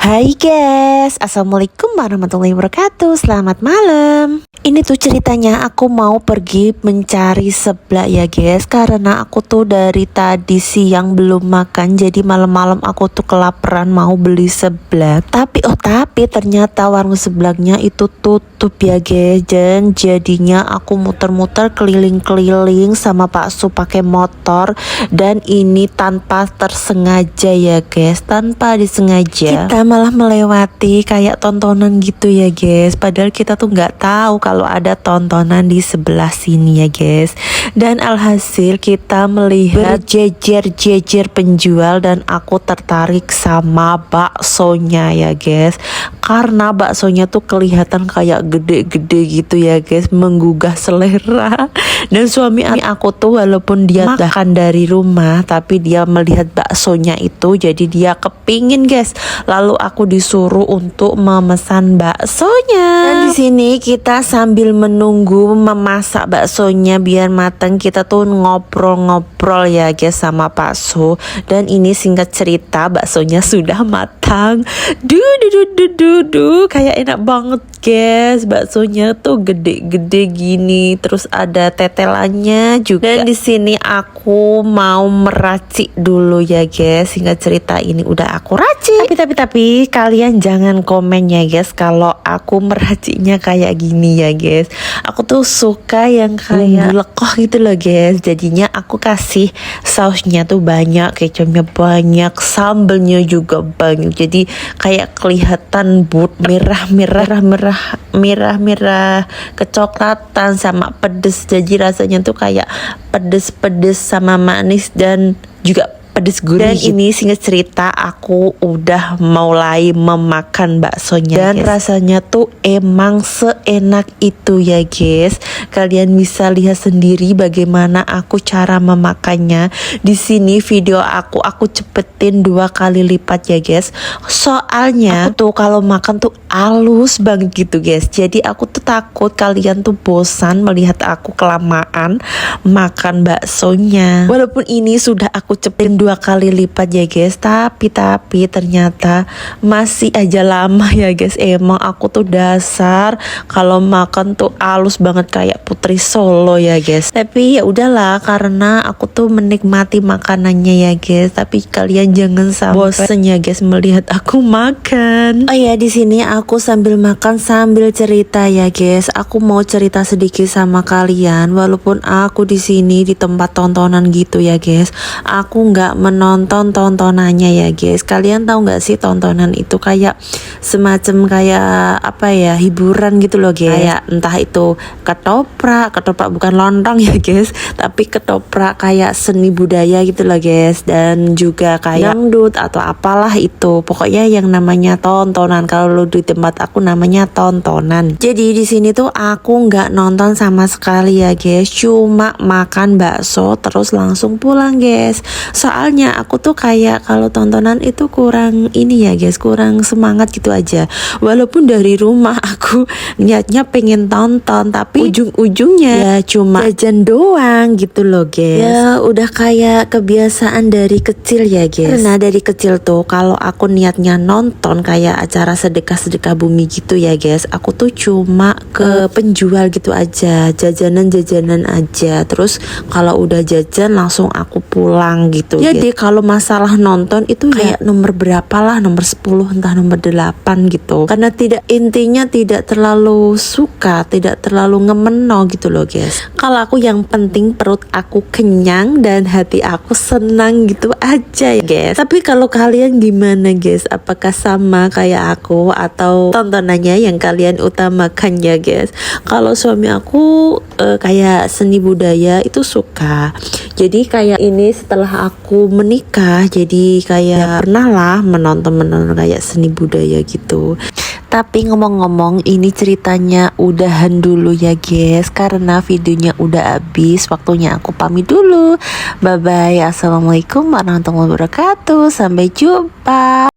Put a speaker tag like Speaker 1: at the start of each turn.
Speaker 1: Hai guys, assalamualaikum warahmatullahi wabarakatuh. Selamat malam. Ini tuh ceritanya aku mau pergi mencari seblak ya guys, karena aku tuh dari tadi siang belum makan. Jadi malam-malam aku tuh kelaparan mau beli seblak. Tapi ternyata warung seblaknya itu tutup ya guys. Dan jadinya aku muter-muter keliling-keliling sama Pak Su pakai motor. Dan ini tanpa tersengaja ya guys, tanpa disengaja kita malah melewati kayak tontonan gitu ya guys. Padahal kita tuh nggak tahu kalau ada tontonan di sebelah sini ya guys. Dan alhasil kita melihat jejer penjual dan aku tertarik sama baksonya ya guys. Karena baksonya tuh kelihatan kayak gede-gede gitu ya guys, menggugah selera. Dan suami aku tuh walaupun dia makan dari rumah, tapi dia melihat baksonya itu jadi dia kepingin guys. Lalu aku disuruh untuk memesan baksonya. Dan di sini kita sambil menunggu memasak baksonya biar matang, kita tuh ngobrol-ngobrol ya guys sama Pak Su. Dan ini singkat cerita baksonya sudah matang. Kayak enak banget guys. Baksonya tuh gede-gede gini, terus ada tetelannya juga. Dan di sini aku mau meracik dulu ya guys. Singkat cerita ini udah aku racik. Tapi kalian jangan komen ya guys kalau aku meraciknya kayak gini ya guys. Aku tuh suka yang kayak lekoh gitu loh guys. Jadinya aku kasih sausnya tuh banyak, kecapnya banyak, sambelnya juga banyak. Jadi kayak kelihatan merah kecoklatan sama pedes. Jadi rasanya tuh kayak pedes sama manis dan juga pedes gurih. Dan ini singkat cerita aku udah mulai memakan baksonya dan guys. Rasanya tuh emang seenak itu ya guys. Kalian bisa lihat sendiri bagaimana aku cara memakannya. Di sini video aku cepetin 2 kali lipat ya guys. Soalnya aku tuh kalau makan tuh halus banget gitu guys. Jadi aku tuh takut kalian tuh bosan melihat aku kelamaan makan baksonya. Walaupun ini sudah aku cepetin 2 kali lipat ya guys, tapi ternyata masih aja lama ya guys. Emang aku tuh dasar kalau makan tuh halus banget kayak Putri Solo ya guys. Tapi ya udahlah, karena aku tuh menikmati makanannya ya guys. Tapi kalian jangan sampai bosen ya guys melihat aku makan. Oh ya, di sini aku sambil makan sambil cerita ya guys. Aku mau cerita sedikit sama kalian. Walaupun aku di sini di tempat tontonan gitu ya guys, aku nggak menonton tontonannya ya guys. Kalian tahu nggak sih tontonan itu kayak semacam kayak apa ya, hiburan gitu loh guys. Kayak entah itu ketoprak bukan lontong ya guys, tapi ketoprak kayak seni budaya gitu loh guys. Dan juga kayak dangdut atau apalah itu, pokoknya yang namanya tontonan. Kalau di tempat aku namanya tontonan. Jadi di sini tuh aku nggak nonton sama sekali ya guys, cuma makan bakso terus langsung pulang guys. Soalnya aku tuh kayak kalau tontonan itu kurang ini ya guys, kurang semangat gitu aja. Walaupun dari rumah aku niatnya pengen tonton, tapi ujung-ujungnya ya cuma jajan doang gitu loh guys. Ya udah kayak kebiasaan dari kecil ya guys. Karena dari kecil tuh kalau aku niatnya nonton kayak acara sedekah bumi gitu ya guys, aku tuh cuma ke penjual gitu aja, jajanan aja. Terus kalau udah jajan langsung aku pulang gitu. Jadi kalau masalah nonton itu kayak nomor berapa lah, nomor 10 entah nomor 8 gitu. Karena intinya tidak terlalu suka, tidak terlalu ngemeno gitu loh guys. Kalau aku yang penting perut aku kenyang dan hati aku senang gitu aja ya guys. Tapi kalau kalian gimana guys? Apakah sama kayak aku atau tontonannya yang kalian utamakan ya guys? Kalau suami aku kayak seni budaya itu suka. Jadi kayak ini setelah aku menikah, jadi kayak ya pernah lah menonton kayak seni budaya gitu. Tapi ngomong-ngomong, ini ceritanya udahan dulu ya guys, karena videonya udah habis. Waktunya aku pamit dulu. Bye bye. Assalamualaikum warahmatullahi wabarakatuh. Sampai jumpa.